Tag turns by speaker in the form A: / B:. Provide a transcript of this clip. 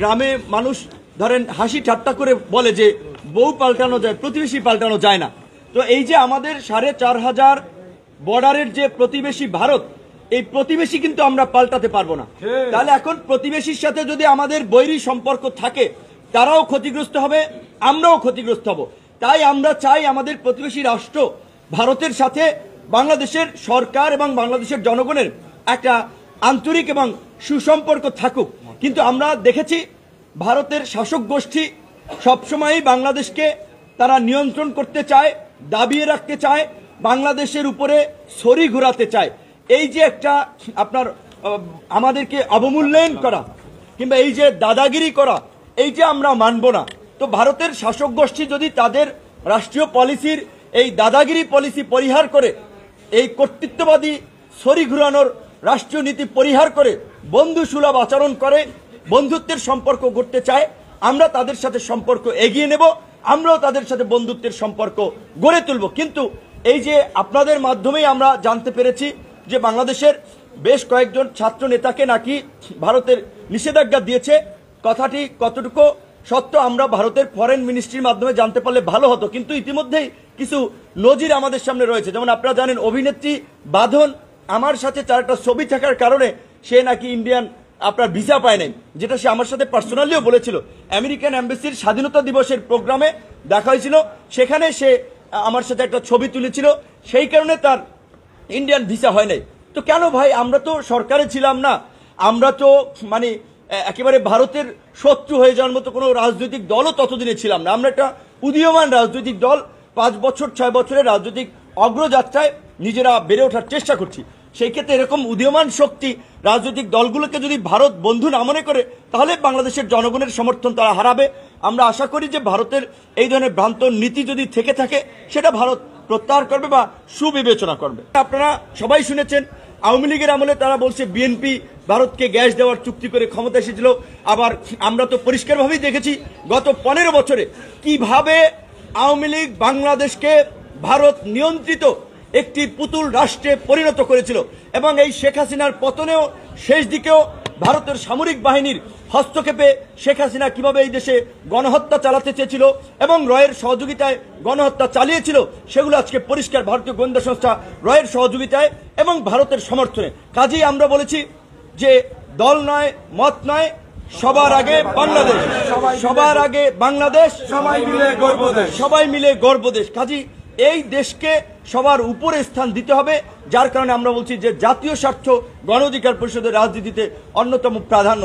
A: গ্রামে মানুষ ধরেন হাসি ঠাট্টা করে বলে যে বউ পাল্টানো যায়, প্রতিবেশী পাল্টানো যায় না। তো এই যে আমাদের 4,500 বর্ডারের যে প্রতিবেশী ভারত, এই প্রতিবেশী কিন্তু আমরা পাল্টাতে পারবো না। তাহলে এখন প্রতিবেশীর সাথে যদি আমাদের বৈরী সম্পর্ক থাকে, তারাও ক্ষতিগ্রস্ত হবে, আমরাও ক্ষতিগ্রস্ত হব। তাই আমরা চাই আমাদের প্রতিবেশী রাষ্ট্র ভারতের সাথে বাংলাদেশের সরকার এবং বাংলাদেশের জনগণের একটা আন্তরিক এবং সুসম্পর্ক থাকুক। কিন্তু আমরা দেখেছি ভারতের শাসক গোষ্ঠী সবসময়ই বাংলাদেশকে তারা নিয়ন্ত্রণ করতে চায়, দাবিয়ে রাখতে চায়, বাংলাদেশের উপরে ছড়ি ঘোরাতে চায়। এই যে একটা আপনার আমাদেরকে অবমূল্যায়ন করা কিংবা এই যে দাদাগিরি করা, এই যে আমরা মানব না। তো ভারতের শাসক গোষ্ঠী যদি তাদের রাষ্ট্রীয় পলিসির এই দাদাগিরি পলিসি পরিহার করে, এই কর্তৃত্ববাদী ছড়ি ঘুরানোর রাষ্ট্রীয় নীতি পরিহার করে বন্ধুসুলভ আচরণ করে, বন্ধুত্বের সম্পর্ক গড়তে চায়, আমরা তাদের সাথে সম্পর্ক এগিয়ে নেব, আমরাও তাদের সাথে বন্ধুত্বের সম্পর্ক গড়ে তুলব। কিন্তু এই যে আপনাদের মাধ্যমেই আমরা জানতে পেরেছি যে বাংলাদেশের বেশ কয়েকজন ছাত্র নেতাকে নাকি ভারতের নিষেধাজ্ঞা দিয়েছে, কথাটি কতটুকু সত্য আমরা ভারতের ফরেন মিনিস্ট্রির মাধ্যমে জানতে পারলে ভালো হতো। কিন্তু ইতিমধ্যেই কিছু নজির আমাদের সামনে রয়েছে। যেমন আপনারা জানেন অভিনেত্রী বাঁধন আমার সাথে তার একটা ছবি থাকার কারণে সে নাকি ইন্ডিয়ান আপনার ভিসা পায় নাই, যেটা সে আমার সাথে পার্সোনালিও বলেছিল। আমেরিকান এম্বাসির স্বাধীনতা দিবসের প্রোগ্রামে দেখা হয়েছিল, সেখানে সে আমার সাথে একটা ছবি তুলেছিল, সেই কারণে তার ইন্ডিয়ান ভিসা হয় নাই। তো কেন ভাই, আমরা তো সরকারে ছিলাম না, আমরা তো মানে একেবারে ভারতের শত্রু হয়ে যাওয়ার মতো কোনো রাজনৈতিক দলও ততদিনে ছিলাম না। আমরা একটা উদীয়মান রাজনৈতিক দল, 5 বছর 6 বছরের রাজনৈতিক অগ্রযাত্রায় নিজেরা বেড়ে ওঠার চেষ্টা করছি। সেই ক্ষেত্রে এরকম উদীয়মান শক্তি রাজনৈতিক দলগুলোকে যদি ভারত বন্ধু না মনে করে, তাহলে বাংলাদেশের জনগণের সমর্থন তারা হারাবে। আমরা আশা করি যে ভারতের এই ধরনের ভ্রান্ত নীতি যদি থেকে থাকে, সেটা ভারত প্রত্যাহার করবে বা সুবিবেচনা করবে। আপনারা সবাই শুনেছেন আওয়ামী লীগের আমলে তারা বলছে বিএনপি ভারতকে গ্যাস দেওয়ার চুক্তি করে ক্ষমতা এসেছিল। আবার আমরা তো পরিষ্কারভাবেই দেখেছি গত 15 বছরে কিভাবে আওয়ামী লীগ বাংলাদেশকে ভারত নিয়ন্ত্রিত একটি পুতুল রাষ্ট্রে পরিণত করেছিল। এবং এই শেখ হাসিনার পতনেও শেষ দিকেও ভারতের সামরিক বাহিনীর হস্তক্ষেপে শেখ হাসিনা কিভাবে এই দেশে গণহত্যা চালাতে চেয়েছিল এবং রয়ের সহযোগিতায় গণহত্যা চালিয়েছিল, সেগুলো আজকে পরিষ্কার ভারতীয় গোয়েন্দা সংস্থা রয়ের সহযোগিতায় এবং ভারতের সমর্থনে। কাজেই আমরা বলেছি যে দল নয়, মত নয়, সবার আগে বাংলাদেশ, সবার আগে বাংলাদেশ, সবাই মিলে গর্ব দেশ। কাজেই এই দেশকে সবার উপরে স্থান দিতে হবে, যার কারণে আমরা বলছি যে জাতীয় স্বার্থ গণ অধিকার পরিষদের রাজনীতিতে অন্যতম প্রাধান্য।